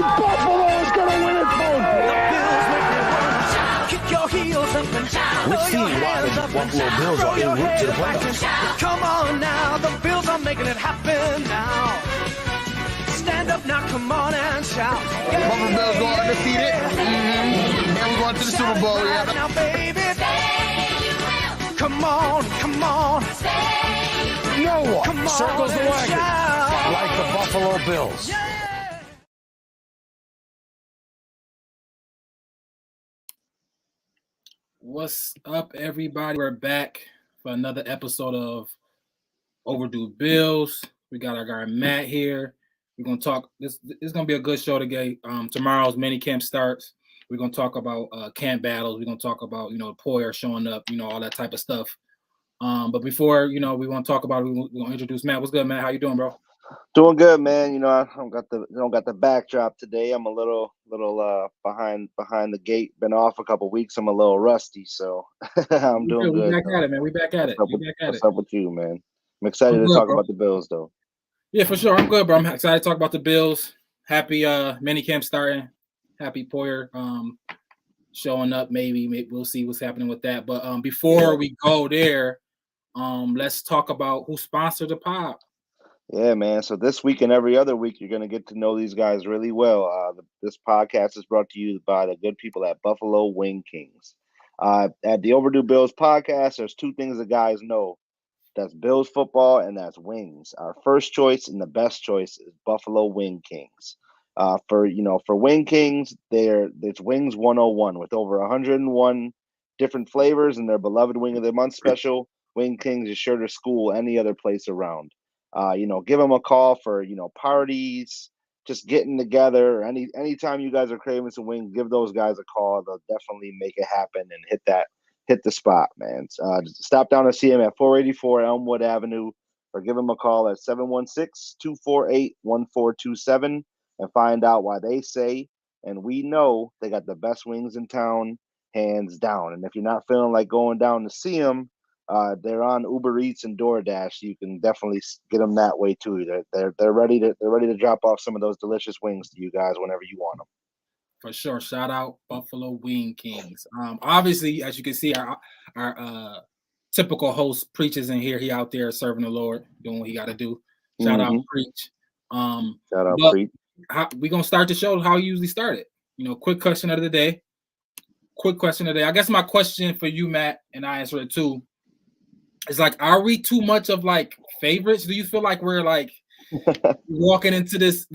Buffalo is going to win it, folks. Kick your heels up and shout. We've seen why the Buffalo Bills are en route to the playoffs. Come on now, the Bills are making it happen now. Stand up now, come on and shout. Buffalo Bills go undefeated. And we're going to the Super Bowl. Yeah. Now, baby, come on, come on. No one Come on circles the and wagon shout. like the Buffalo Bills. What's up, everybody? We're back for another episode of Overdue Bills. We got our guy Matt here. We're gonna talk. This is gonna be a good show today. Tomorrow's minicamp starts. We're gonna talk about camp battles. We're gonna talk about Poyer showing up, all that type of stuff. But before we want to talk about it, we're gonna introduce Matt. What's good, Matt? How you doing, bro? Doing good, man. I don't got the backdrop today. I'm a little behind the gate. Been off a couple weeks. I'm a little rusty, so I'm doing good. We back at it, man. We back at it. What's up with you, man? I'm excited to talk about the Bills, though. Yeah, for sure. I'm good, bro. I'm excited to talk about the Bills. Happy minicamp starting. Happy Poyer showing up. Maybe we'll see what's happening with that. But before we go there, let's talk about who sponsored the pod. Yeah, man. So this week and every other week, you're going to get to know these guys really well. This podcast is brought to you by the good people at Buffalo Wing Kings. At the Overdue Bills podcast, there's two things the guys know. That's Bills football and that's wings. Our first choice and the best choice is Buffalo Wing Kings. For Wing Kings, it's Wings 101 with over 101 different flavors and their beloved Wing of the Month special. Wing Kings is sure to school any other place around. Give them a call for, parties, just getting together. Or anytime you guys are craving some wings, give those guys a call. They'll definitely make it happen and hit the spot, man. Just stop down and see them at 484 Elmwood Avenue or give them a call at 716-248-1427 and find out why they say, and we know they got the best wings in town, hands down. And if you're not feeling like going down to see them, they're on Uber Eats and DoorDash. You can definitely get them that way too. They're ready to drop off some of those delicious wings to you guys whenever you want them. For sure. Shout out Buffalo Wing Kings. Obviously, as you can see, our typical host preaches in here. He out there serving the Lord, doing what he got to do. Shout out Preach. Shout out Preach. We're gonna start the show how you usually start it. Quick question of the day. I guess my question for you, Matt, and I answer it too. It's like, are we too much of like favorites? Do you feel like we're like walking into this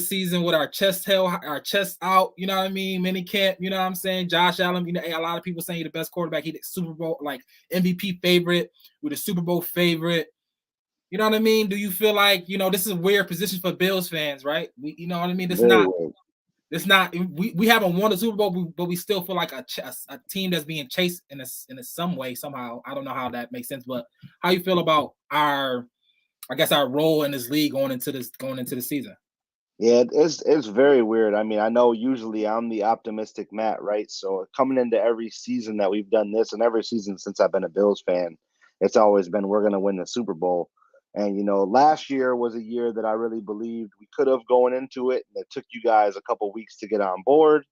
season with our chest out, you know what I mean? Minicamp, you know what I'm saying? Josh Allen, a lot of people saying he's the best quarterback. He the Super Bowl, like MVP favorite, with a Super Bowl favorite. You know what I mean? Do you feel like, this is a weird position for Bills fans, right? You know what I mean? It's not. We haven't won a Super Bowl, but we still feel like a team that's being chased in some way, somehow. I don't know how that makes sense, but how you feel about our role in this league going into the season? Yeah, it's very weird. I mean, I know usually I'm the optimistic Matt, right? So coming into every season that we've done this, and every season since I've been a Bills fan, it's always been we're going to win the Super Bowl. And, last year was a year that I really believed we could have going into it. And it took you guys a couple weeks to get on board.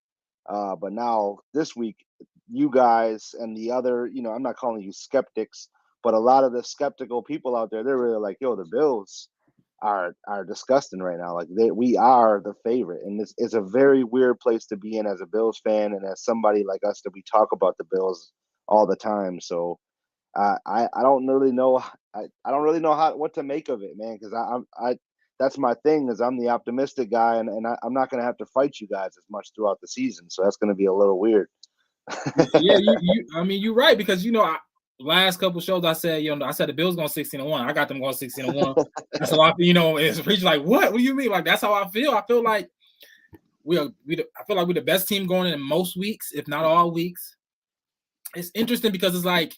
But now this week, you guys and the other, I'm not calling you skeptics, but a lot of the skeptical people out there, they're really like, yo, the Bills are disgusting right now. Like we are the favorite. And it's a very weird place to be in as a Bills fan and as somebody like us that we talk about the Bills all the time. So I don't really know. I don't really know what to make of it, man, because I that's my thing is I'm the optimistic guy, and I'm not going to have to fight you guys as much throughout the season, so that's going to be a little weird. Yeah, you're right, because last couple shows I said the Bills going 16-1. I got them going 16-1. That's a lot. It's Preach like, what do you mean? Like, that's how I feel. I feel like we're the best team going in most weeks, if not all weeks. It's interesting because it's like,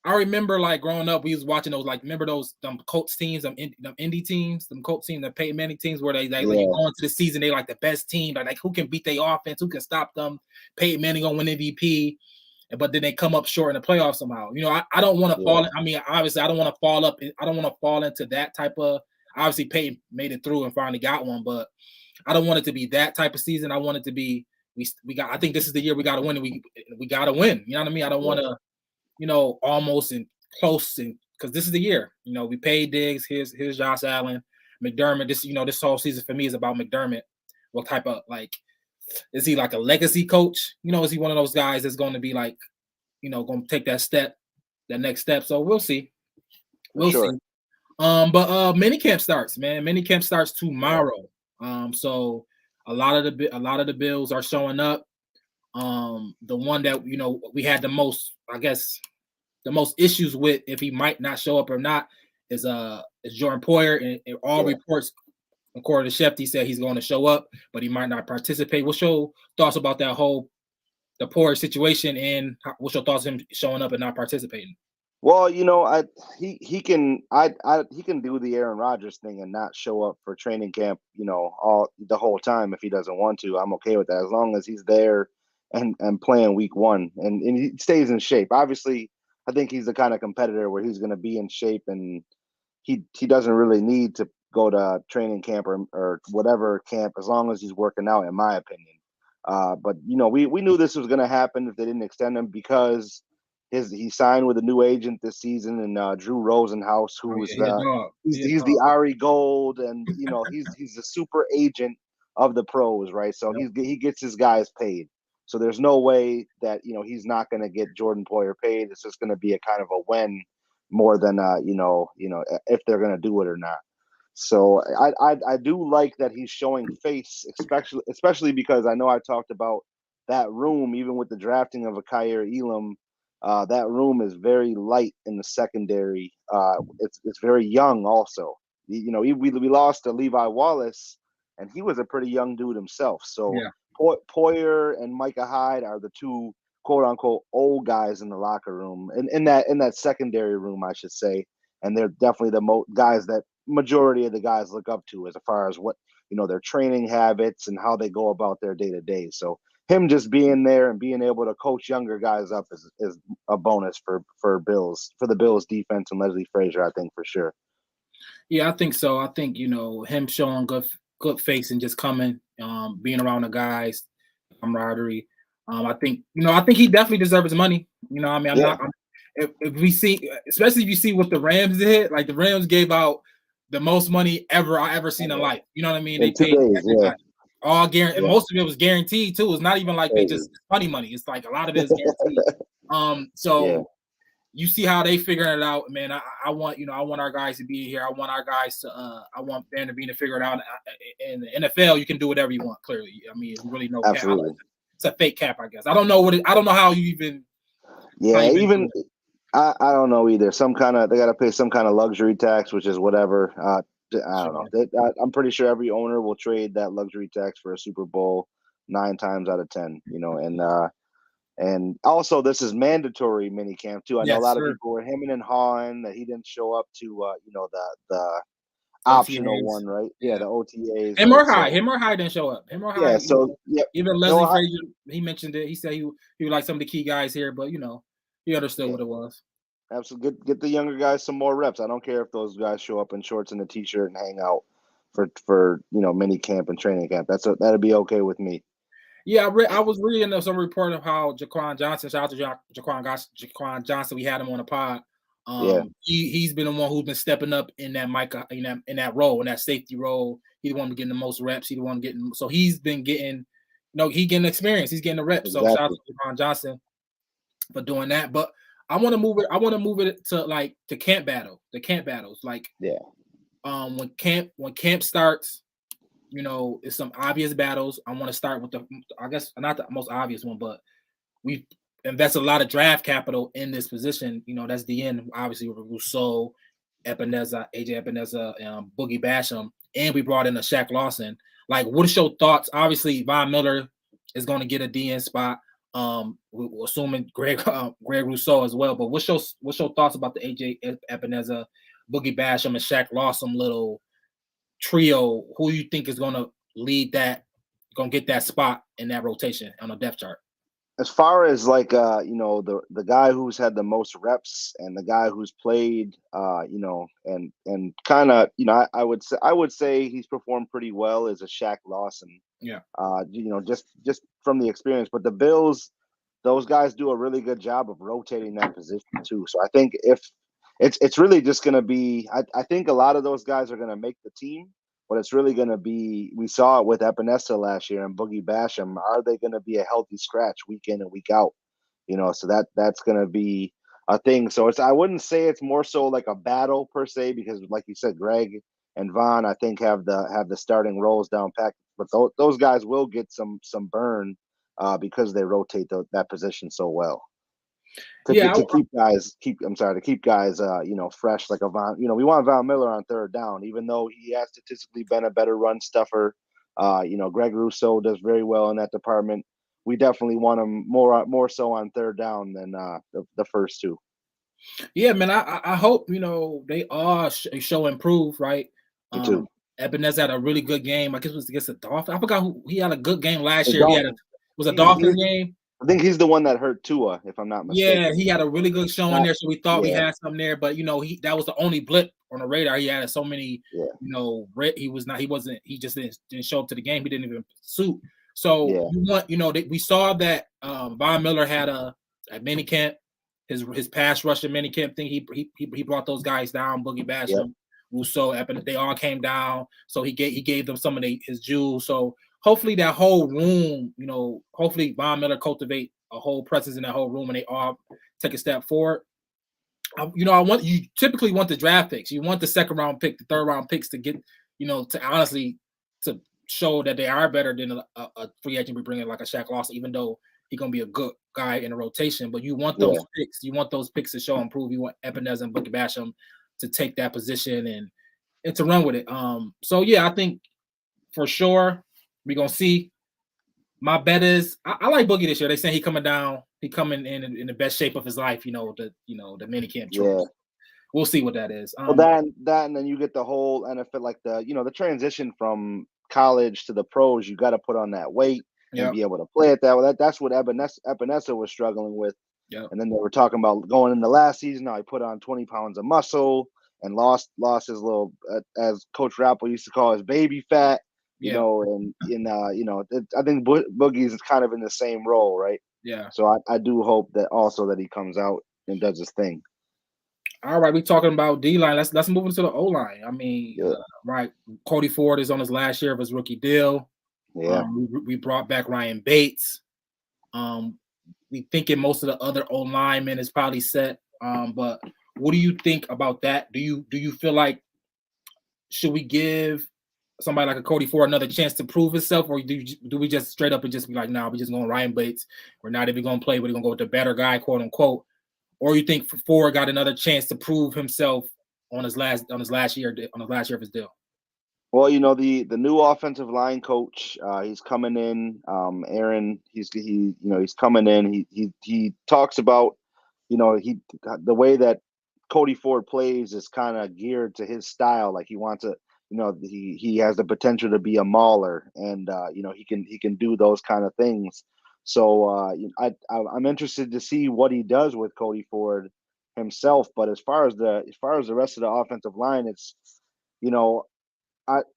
I remember like growing up, we was watching those, like, remember those Colts teams, them indie teams, them Colts teams, the Peyton Manning teams, where they like go into the season, they like the best team, like who can beat their offense, who can stop them. Peyton Manning gonna win MVP, but then they come up short in the playoffs somehow. I don't want to fall. I mean, obviously, I don't want to fall up. I don't want to fall into that type of. Obviously, Peyton made it through and finally got one, but I don't want it to be that type of season. I want it to be we got. I think this is the year we got to win, and we got to win. You know what I mean? I don't want to, almost and close, and because this is the year. We paid Diggs. Here's Josh Allen, McDermott. This whole season for me is about McDermott. What type of is he like a legacy coach? Is he one of those guys that's going to be like, going to take that next step? So we'll see. We'll see. But minicamp starts, man. Minicamp starts tomorrow. So a lot of the Bills are showing up. The one that we had the most, I guess, the most issues with, if he might not show up or not, is Jordan Poyer. And all reports, according to Shefty, said he's going to show up, but he might not participate. What's your thoughts about that the Poyer situation, and what's your thoughts on him showing up and not participating? Well, he can do the Aaron Rodgers thing and not show up for training camp, the whole time if he doesn't want to. I'm okay with that as long as he's there and playing week one and he stays in shape. Obviously, I think he's the kind of competitor where he's going to be in shape, and he doesn't really need to go to training camp or whatever camp as long as he's working out, in my opinion. But we knew this was going to happen if they didn't extend him, because he signed with a new agent this season, and Drew Rosenhaus, who's he's the Ari Gold, and he's the super agent of the pros, right? So he gets his guys paid. So there's no way that he's not going to get Jordan Poyer paid. It's just going to be a kind of a when more than if they're going to do it or not. So I do like that he's showing face, especially because I know I talked about that room, even with the drafting of a Kaiir Elam. That room is very light in the secondary. It's very young also. We lost to Levi Wallace, and he was a pretty young dude himself. So Poyer and Micah Hyde are the two quote unquote old guys in the locker room, and in that secondary room, I should say. And they're definitely the guys that majority of the guys look up to as far as what their training habits and how they go about their day to day. So him just being there and being able to coach younger guys up is a bonus for the Bills defense and Leslie Frazier, I think, for sure. Yeah, I think so. I think him showing good face and just coming, being around the guys, camaraderie. I think he definitely deserves his money. I'm not. If we see, especially if you see what the Rams did, like the Rams gave out the most money I ever seen in life. You know what I mean? They paid everybody. All guaranteed. Most of it was guaranteed too. It's not even like they just funny money. It's like a lot of it is guaranteed. You see how they figuring it out, man. I want our guys to be here. I want our guys to I want them to be to figure it out. In the NFL, you can do whatever you want. Clearly, I mean, really no cap. It's a fake cap, I guess. I don't know how you even. I don't know either. They got to pay some kind of luxury tax, which is whatever. I don't know. I'm pretty sure every owner will trade that luxury tax for a Super Bowl 9 times out of 10. And also this is mandatory minicamp too. I know a lot of people were hemming and hawing that he didn't show up to the optional OTAs. One, right? Yeah, the OTAs. Him or High didn't show up. Him or High. Even Leslie Frazier, he mentioned it. He said he would like some of the key guys here, but he understood what it was. Absolutely. Get the younger guys some more reps. I don't care if those guys show up in shorts and a t-shirt and hang out for mini camp and training camp. That'd be okay with me. Yeah, I was reading some report of how Jaquan Johnson. Shout out to Jaquan Johnson. We had him on the pod. He's been the one who's been stepping up in that in that role, in that safety role. He's the one getting the most reps. He's the one getting. So he's been getting, he's getting experience. He's getting the reps. Exactly. So shout out to Jaquan Johnson for doing that. But I want to move it to like the camp battles. When camp starts, it's some obvious battles. I want to start with I guess not the most obvious one, but we invest a lot of draft capital in this position. That's the end, obviously, with Rousseau, AJ Epineza, Boogie Basham, and we brought in a Shaq Lawson. Like, what is your thoughts? Obviously, Von Miller is going to get a DN spot. We're assuming Greg Rousseau as well. But what's your thoughts about the AJ Epineza, Boogie Basham, and Shaq Lawson little trio? Who you think is going to lead that, going to get that spot in that rotation on a depth chart? as far as like the guy who's had the most reps and the guy who's played and kind of I would say he's performed pretty well is a Shaq Lawson. Yeah. Just from the experience, but the Bills, those guys do a really good job of rotating that position too. So I think if it's really just going to be, I think a lot of those guys are going to make the team. But it's really going to be, we saw it with Epinesa last year and Boogie Basham. Are they going to be a healthy scratch week in and week out? So that's going to be a thing. So I wouldn't say it's more so like a battle per se, because like you said, Greg and Von, I think have the starting roles down packed. But those guys will get some burn because they rotate that position so well. To keep guys fresh, like a Von. We want Von Miller on third down, even though he has statistically been a better run stuffer. Greg Rousseau does very well in that department. We definitely want him more so on third down than the first two. Yeah, man. I hope they all show improve, right? Me too. Ebenezer had a really good game. I guess it was against the Dolphins. I forgot who he had a good game last year. Dolphins. It was a Dolphins game. I think he's the one that hurt Tua, if I'm not mistaken. Yeah, he had a really good showing there, so we thought we had something there. But that was the only blip on the radar. He had so many. He just didn't show up to the game. He didn't even suit. So we saw that Von Miller had a minicamp, his pass rushing minicamp thing. He brought those guys down. Boogie Basham, Rousseau, they all came down. So he gave them some of his jewels. So hopefully that whole room, hopefully Von Miller cultivate a whole presence in that whole room and they all take a step forward. You typically want the draft picks. You want the second round pick, the third round picks to get, to honestly to show that they are better than a free agent we bring in like a Shaq Lawson, even though he's gonna be a good guy in a rotation. But you want those picks. You want those picks to show improve. You want Ebenezer and Boogie Basham to take that position and to run with it. I think for sure we're gonna see. My bet is I like Boogie this year. They say he coming down. He coming in the best shape of his life. The minicamp trip. Yeah. We'll see what that is. That and then you get the whole NFL, like the transition from college to the pros. You got to put on that weight and be able to play it that way. That's what Epinesa was struggling with. Yep. And then they were talking about going into last season. Now he put on 20 pounds of muscle and lost his little, as Coach Rappel used to call his baby fat. I think Boogie's kind of in the same role, right? Yeah. So I do hope that also that he comes out and does his thing. All right, we're talking about D-line. Let's move into the O-line. I mean, right, Cody Ford is on his last year of his rookie deal. Yeah. We brought back Ryan Bates. We thinking most of the other O-linemen is probably set. But what do you think about that? Do you feel like should we give somebody like a Cody Ford another chance to prove himself, or do we just straight up and just be like, nah, we're just going Ryan Bates. We're not even going to play. We're going to go with the better guy, quote unquote. Or you think Ford got another chance to prove himself on his last year of his deal? Well, the new offensive line coach, he's coming in. Aaron, he's coming in. He talks about, the way that Cody Ford plays is kind of geared to his style. Like he wants to, he has the potential to be a mauler, and he can do those kind of things. So I'm interested to see what he does with Cody Ford himself. But as far as the rest of the offensive line, it's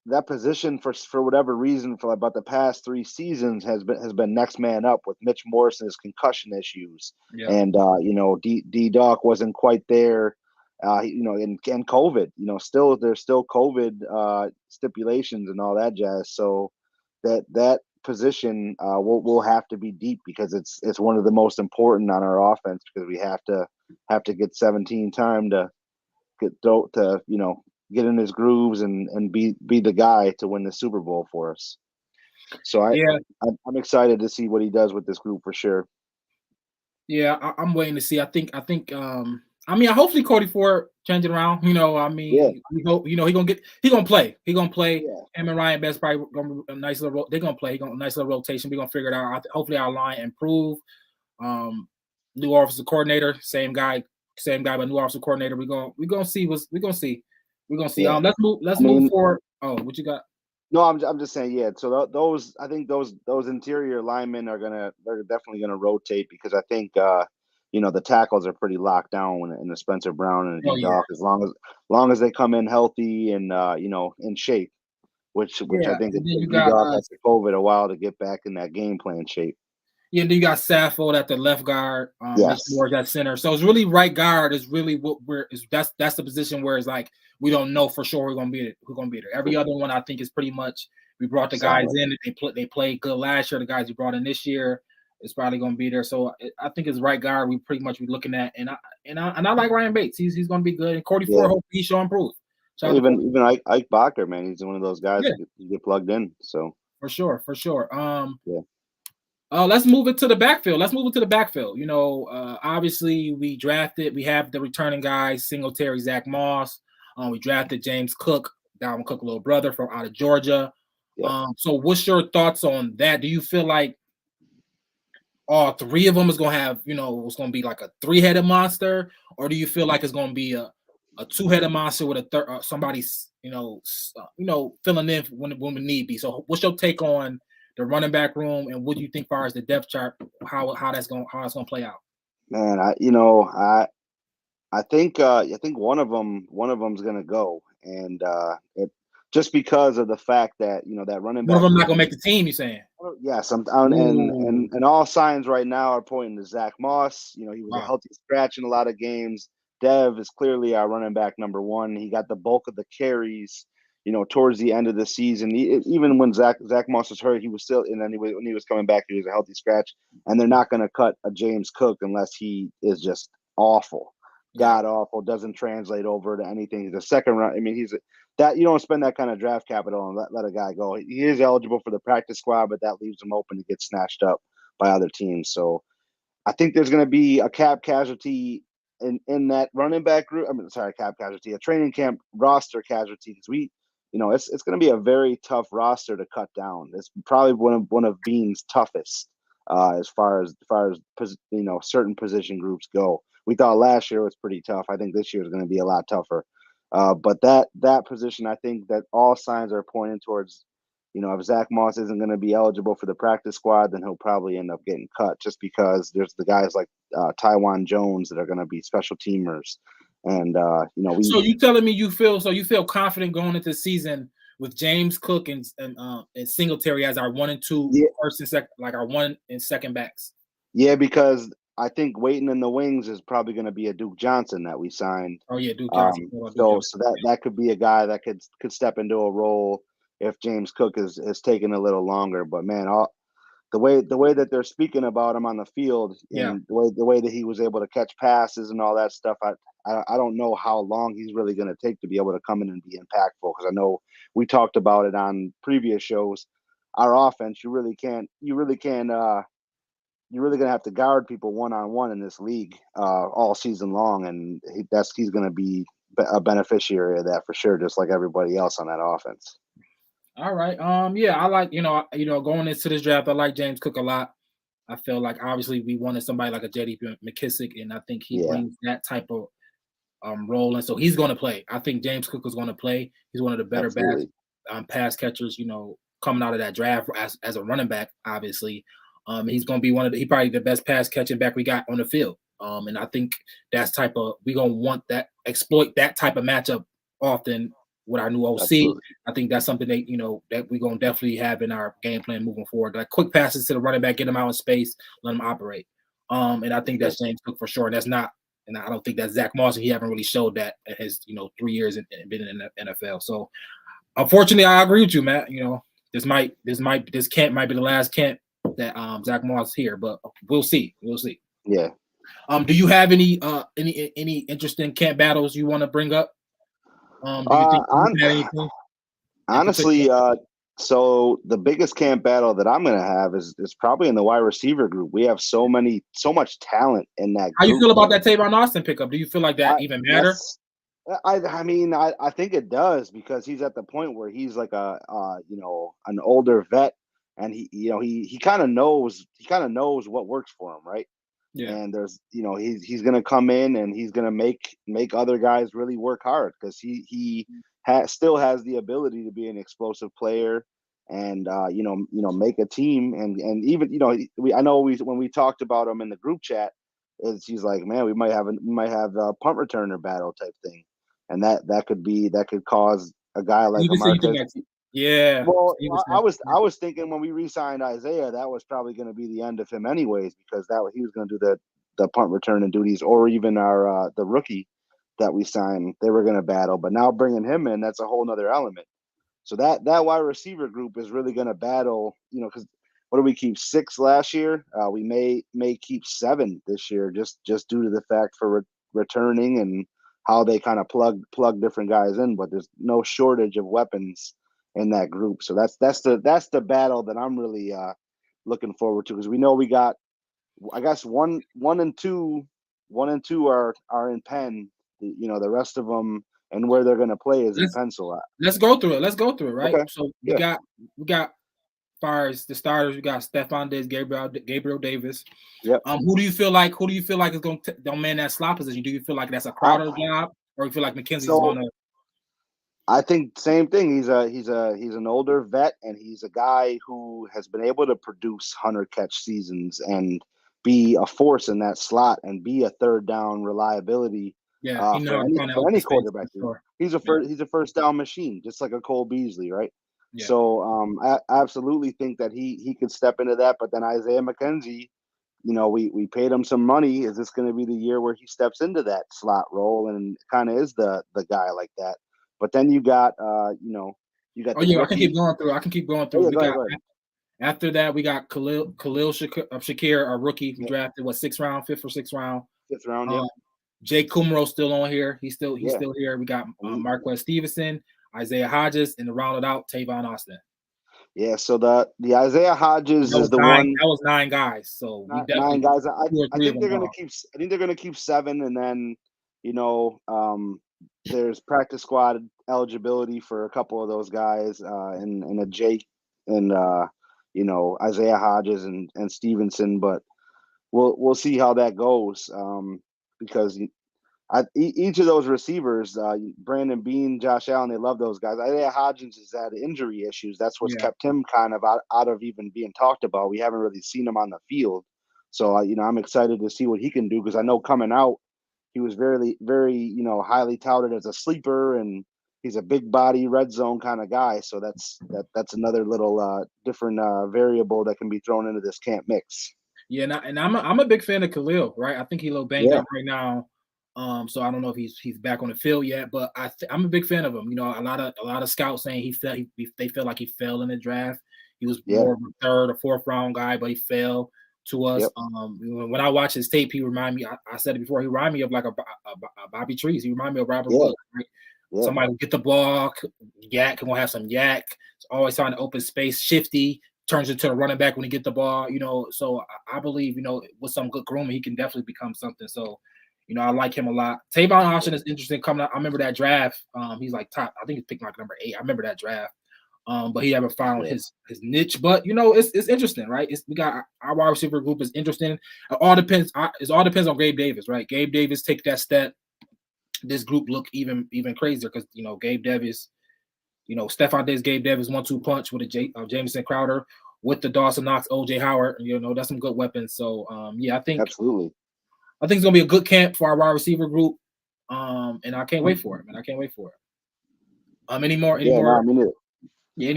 that position for whatever reason for about the past 3 seasons has been next man up with Mitch Morrison's concussion issues, and D-Doc wasn't quite there. And COVID, there's still COVID stipulations and all that jazz. So that position will have to be deep because it's one of the most important on our offense, because we have to get 17 time to get in his grooves and be the guy to win the Super Bowl for us. So I'm excited to see what he does with this group for sure. Yeah, I'm waiting to see. I think hopefully Cody Ford change it around. We hope he gonna play. He gonna play. Yeah. Him and Ryan Bates probably gonna a nice little. They're gonna play. A nice little rotation. We're gonna figure it out. Hopefully our line improve. New offensive coordinator, same guy, but new offensive coordinator. We're gonna see. We're gonna see. Yeah. Let's move forward. Oh, what you got? No, I'm just saying, yeah. So those, I think those interior linemen they're definitely gonna rotate because I think the tackles are pretty locked down in the Spencer Brown and Oh D yeah, Doc as long as they come in healthy and in shape, which I yeah. think And then you D got Doc after COVID a while to get back in that game plan shape. yeah, then you got Saffold at the left guard, Mitch Yes, Morris at center. So it's really right guard is really what we're is that's the position where it's like we don't know for sure who's gonna be there. Every other one I think is pretty much we brought the guys solid. in, they played good last year. The guys we brought in this year is probably gonna be there. So I think it's right guard we pretty much be looking at, and I like Ryan Bates. He's gonna be good. And Cody Yeah, Ford, hope he show improve. Shout out to Cody. even Ike Bacher, man, he's one of those guys Yeah, that you get plugged in. So for sure, for sure. yeah, Let's move it to the backfield. Let's move it to the backfield. Obviously we have the returning guys, Singletary, Zach Moss. We drafted James Cook, Dalvin Cook, little brother from out of Georgia. yeah. So what's your thoughts on that? Do you feel like all three of them is gonna have, it's gonna be like a three-headed monster, or do you feel like it's gonna be a two-headed monster with a third somebody's, filling in when we need be? So what's your take on the running back room, and what do you think, as far as the depth chart, how it's gonna play out? Man, I think one of them's gonna go, and just because of the fact that that running One of back them not gonna room. make the team. You saying? Yes, Ooh, and all signs right now are pointing to Zach Moss. He was a wow, healthy scratch in a lot of games. Dev is clearly our running back number one. He got the bulk of the carries, towards the end of the season. Even when Zach Moss was hurt, he was still, and then when he was coming back, he was a healthy scratch. And they're not going to cut a James Cook unless he is just awful, yeah, god awful, doesn't translate over to anything. He's a second round. I mean, that you don't spend that kind of draft capital and let a guy go. He is eligible for the practice squad, but that leaves him open to get snatched up by other teams. So I think there's going to be a cap casualty in that running back group. I mean, sorry, cap casualty, a training camp roster casualty because it's going to be a very tough roster to cut down. It's probably one of Bean's toughest as far as certain position groups go. We thought last year was pretty tough. I think this year is going to be a lot tougher. But that position, I think that all signs are pointing towards, if Zach Moss isn't going to be eligible for the practice squad, then he'll probably end up getting cut just because there's the guys like Tywan Jones that are going to be special teamers. And, So you telling me you feel confident going into the season with James Cook and Singletary as our 1 and 2 yeah, first and second, like our 1 and second backs? yeah, because I think waiting in the wings is probably going to be a Duke Johnson that we signed. Oh yeah, Duke Johnson. Duke So Johnson. that could be a guy that could step into a role if James Cook is taking a little longer. But man, the way that they're speaking about him on the field Yeah. and the way that he was able to catch passes and all that stuff, I don't know how long he's really going to take to be able to come in and be impactful. Because I know we talked about it on previous shows. Our offense, you're really gonna have to guard people one on one in this league all season long, and he's going to be a beneficiary of that for sure, just like everybody else on that offense. All right. Yeah, I like, going into this draft, I like James Cook a lot. I feel like obviously we wanted somebody like a J.D. McKissick, and I think he Yeah, brings that type of role, and so he's going to play. I think James Cook is going to play. He's one of the better absolutely. pass catchers, coming out of that draft as a running back. Obviously, he's going to be he probably the best pass catching back we got on the field. And I think we gonna want that exploit that type of matchup often with our new OC. Absolutely. I think that's something that we're gonna definitely have in our game plan moving forward. Like quick passes to the running back, get them out in space, let them operate. And I think Sure. that's James Cook for sure. And I don't think that's Zach Moss. He haven't really showed that in his 3 years and been in the NFL. So unfortunately, I agree with you, Matt. This camp might be the last camp that Zach Moss here, but we'll see. We'll see. Yeah. Do you have any interesting camp battles you want to bring up? Do you think you On, had anything in particular? honestly, so the biggest camp battle that I'm going to have is probably in the wide receiver group. We have so much talent in that How you group, feel about man. that Tavon Austin pickup? Do you feel like that even matter? Yes, I mean, I think it does because he's at the point where he's like an older vet, and he kind of knows what works for him, right? Yeah, And he's gonna come in and he's gonna make other guys really work hard because still has the ability to be an explosive player and make a team and even I know when we talked about him in the group chat, he's like, man, we might have a punt returner battle type thing, and that could cause a guy like Marquez. Yeah. Well, I was thinking when we re-signed Isaiah, that was probably going to be the end of him anyways, because he was going to do the punt return and duties, or even our the rookie that we signed, they were going to battle. But now bringing him in, that's a whole nother element. So that wide receiver group is really going to battle, because what did we keep 6 last year? We may keep 7 this year, just due to the fact for returning and how they kind of plug different guys in. But there's no shortage of weapons in that group. So that's the battle that I'm really looking forward to, because we know we got, I guess, one and two are in Penn. The rest of them and where they're going to play is in pencil at. Let's go through it. Right. Okay. So we got far as the starters, we got Stephon Diggs, Gabriel Davis. Yep. Who do you feel like is going to man that slot position? Do you feel like that's a Crowder job, or you feel like McKenzie's going to? I think same thing. He's an older vet, and he's a guy who has been able to produce 100-catch seasons and be a force in that slot and be a third down reliability. Yeah, for any quarterback. Sure. He's a first down machine, just like a Cole Beasley, right? Yeah. So I absolutely think that he could step into that. But then Isaiah McKenzie, we paid him some money. Is this going to be the year where he steps into that slot role and kind of is the guy like that? But then you got I can keep going through. After that, we got Khalil Shakir, our rookie. We drafted 5th or 6th round. 5th round, yeah. Jake Kumro's still on here. He's still here. We got Marquez Stevenson, Isaiah Hodges, and to round it out, Tavon Austin. Yeah, so the Isaiah Hodges is the one. That was 9 guys. So we 9 guys. I think they're going to keep. I think they're going to keep 7, and then there's practice squad eligibility for a couple of those guys, and a Jake and Isaiah Hodges and Stevenson, but we'll see how that goes. Because each of those receivers, Brandon Beane, Josh Allen, they love those guys. Isaiah Hodgins has had injury issues. That's what's kept him kind of out of even being talked about. We haven't really seen him on the field. So, I'm excited to see what he can do, because I know coming out, he was very, very, highly touted as a sleeper, and he's a big body red zone kind of guy. So that's another little different variable that can be thrown into this camp mix. Yeah, and I'm a big fan of Khalil, right? I think he's a little banged up right now, so I don't know if he's back on the field yet. But I'm a big fan of him. A lot of scouts saying they feel like he fell in the draft. He was more of a 3rd or 4th round guy, but he fell to us. Yep. When I watch his tape, he remind me. I said it before. He remind me of like a Bobby Trees. He remind me of Robert Woods. Right? Yeah. Somebody will get the ball, gonna have some yak. It's always trying to open space, shifty. Turns into a running back when he get the ball, So I believe, with some good grooming, he can definitely become something. So, I like him a lot. Tavon Austin is interesting coming out. I remember that draft. He's like top. I think he's picked like number 8. I remember that draft. But he haven't found his niche. But it's interesting, right? We got our wide receiver group is interesting. It all depends on Gabe Davis, right? Gabe Davis take that step. This group look even crazier because Gabe Davis. Stephon Diggs, Gabe Davis 1-2 punch with a Jamison Crowder with the Dawson Knox, OJ Howard. That's some good weapons. So I think absolutely. I think it's gonna be a good camp for our wide receiver group. And I can't wait for it, man. I can't wait for it. Any more? Any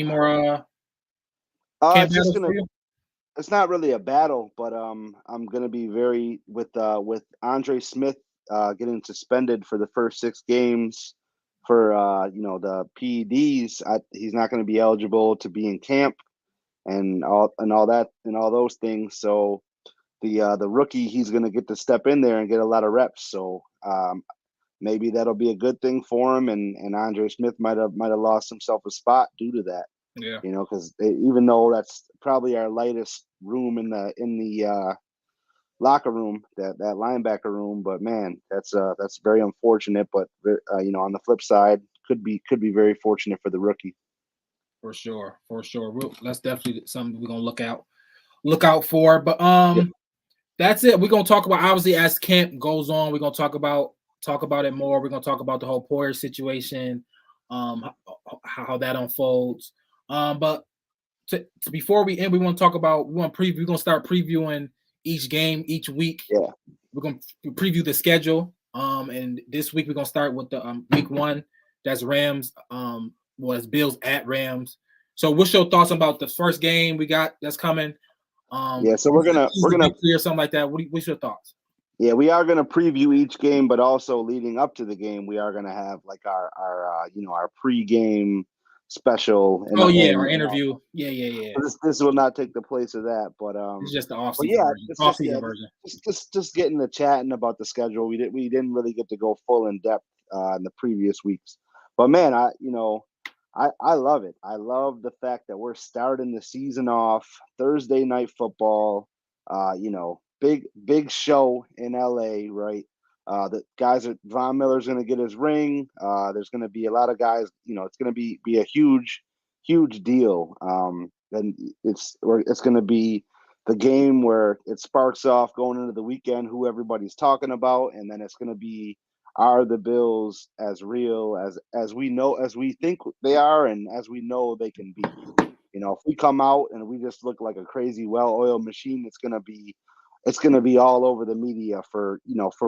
more? It's not really a battle, but I'm gonna be very with Andre Smith getting suspended for the first 6 games. For the PEDs, he's not going to be eligible to be in camp, and all those things. So the rookie, he's going to get to step in there and get a lot of reps. So maybe that'll be a good thing for him. And Andre Smith might have lost himself a spot due to that. Yeah, because even though that's probably our lightest room in the locker room, that linebacker room, but man, that's very unfortunate. But on the flip side, could be very fortunate for the rookie. For sure. That's definitely something we're gonna look out for. But that's it. We're gonna talk about, obviously, as camp goes on, we're gonna talk about it more. We're gonna talk about the whole Poyer situation. how that unfolds. But before we end, we want to talk about we're gonna start previewing each game each week. Yeah. We're gonna preview the schedule. And this week we're gonna start with the week 1. That's Rams. It's Bills at Rams. So what's your thoughts about the first game we got that's coming? So we're gonna or something like that. What's your thoughts? Yeah, we are gonna preview each game, but also leading up to the game, we are gonna have like our our pregame special. Our interview. Yeah. This will not take the place of that, but it's just the off-season version. Just getting to chatting about the schedule. We didn't really get to go full in depth in the previous weeks, but man, I love it. I love the fact that we're starting the season off Thursday night football. Big show in LA, right? The guys Von Miller's going to get his ring. There's going to be a lot of guys. It's going to be a huge deal. And it's going to be the game where it sparks off going into the weekend, who everybody's talking about, and then it's going to be, are the Bills as real as we think they are, and as we know they can be? If we come out and we just look like a crazy well-oiled machine, it's going to be all over the media for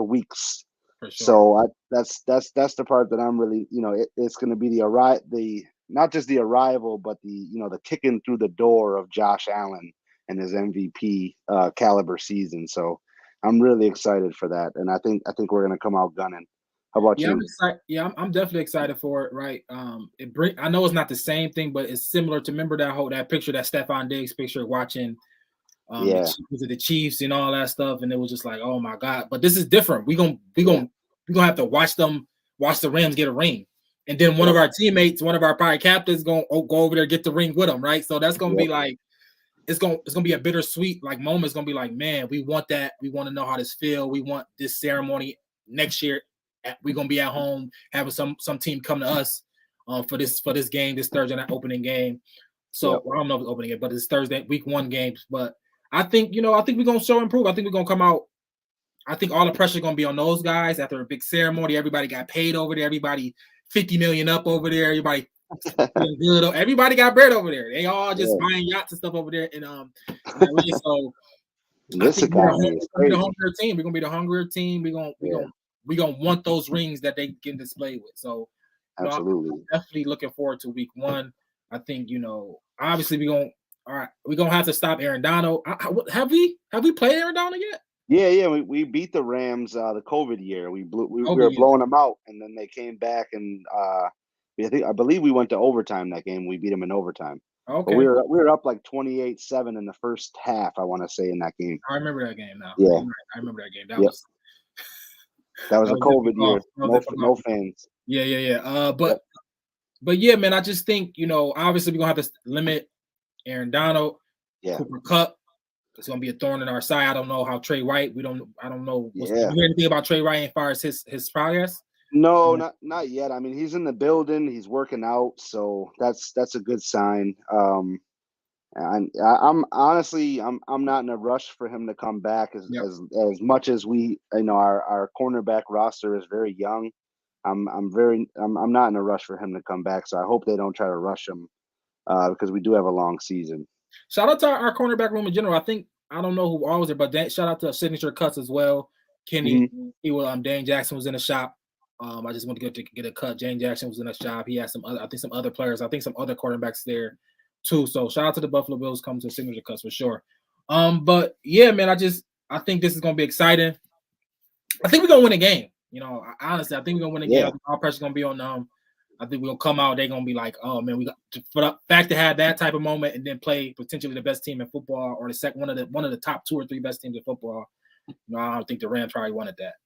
weeks. For sure. So that's the part that I'm really, it's going to be not just the arrival, but the kicking through the door of Josh Allen and his MVP caliber season. So I'm really excited for that, and I think we're going to come out gunning. How about you? I'm excited. Yeah, I'm definitely excited for it. Right. I know it's not the same thing, but it's similar to, remember that picture, that Stephon Diggs picture watching the Chiefs and all that stuff, and it was just like, oh my God. But this is different. We're gonna have to watch the Rams get a ring, and then one of our teammates, one of our probably captains, gonna go over there, get the ring with them, right? So that's gonna be like, it's gonna be a bittersweet like moment. It's gonna be like, man, we want that. We want to know how this feel. We want this ceremony next year. We're gonna be at home having some team come to us for this game, this Thursday night opening game. So I don't know if it's opening it, but it's Thursday week 1 games. But I think we're gonna show improve. I think we're gonna come out. I think all the pressure is gonna be on those guys after a big ceremony. Everybody got paid over there. Everybody $50 million up over there. Everybody feeling good. Everybody got bread over there. They all just buying yachts and stuff over there. And so this economy is crazy. We're gonna be the hungrier team. We're gonna want those rings that they can display with. So absolutely, I'm definitely looking forward to week 1. I think obviously we're gonna have to stop Aaron Donald. Have we played Aaron Donald yet? Yeah. We beat the Rams the COVID year. We were blowing them out, and then they came back, and I believe we went to overtime that game. We beat them in overtime. Okay. But we were up like 28-7 in the first half, I want to say, in that game. I remember that game now. Yeah. I remember that game. That was a COVID year. No fans. Yeah. But yeah, man, I just think, obviously we're gonna have to limit Aaron Donald. Yeah. Cooper Kupp. It's gonna be a thorn in our side. I don't know how Trey White. I don't know. You hear anything about Trey White as far as his progress? No, not yet. I mean, he's in the building. He's working out, so that's a good sign. And I'm honestly, I'm not in a rush for him to come back as much as we, our cornerback roster is very young. I'm not in a rush for him to come back. So I hope they don't try to rush him because we do have a long season. Shout out to our cornerback room in general. I don't know who all was there, but shout out to Signature Cuts as well. Kenny, he was Dane Jackson was in the shop. I just want to get a cut. Jane Jackson was in the shop. He had some other players. I think some other quarterbacks there too. So shout out to the Buffalo Bills coming to Signature Cuts for sure. But yeah, man, I think this is gonna be exciting. I think we're gonna win a game. Honestly, I think we're gonna win a game. All pressure's gonna be on them. I think we're gonna come out. They're gonna be like, oh man, we got for the fact to have that type of moment and then play potentially the best team in football or one of the top 2 or 3 best teams in football. I don't think the Rams probably wanted that.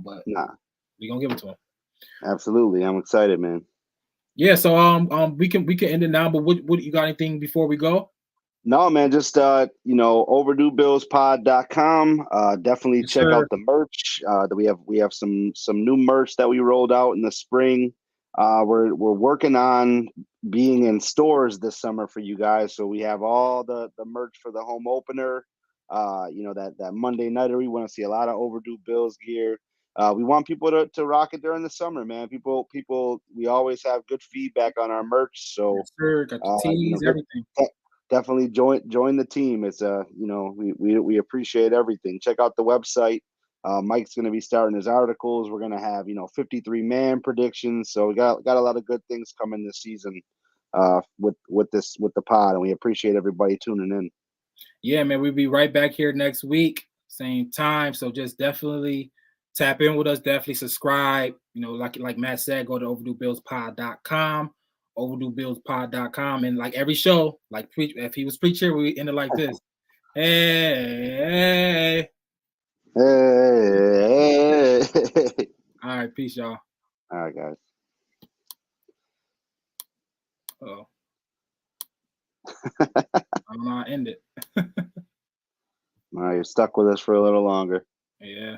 But we're gonna give it to them. Absolutely, I'm excited, man. Yeah, so we can end it now. But what you got anything before we go? No, man, just OverdueBillsPod.com. Definitely check out the merch. That we have some new merch that we rolled out in the spring. We're working on being in stores this summer for you guys. So we have all the merch for the home opener. That Monday nighter, we want to see a lot of Overdue Bills gear. we want people to rock it during the summer, man. People, we always have good feedback on our merch. So, Yes, sir. Got the tees, everything. definitely join the team. It's we appreciate everything. Check out the website. Mike's going to be starting his articles. We're going to have 53 man predictions. So we got a lot of good things coming this season with the pod, and we appreciate everybody tuning in. Yeah, man, we'll be right back here next week, same time. So just definitely tap in with us. Definitely subscribe. Like Matt said, go to overduebillspod.com, overduebillspod.com, and like every show, like if he was preacher, we end it like this. Hey. Hey. All right, peace, y'all. All right, guys. Oh. I'm not end it. All right, you're stuck with us for a little longer. Yeah.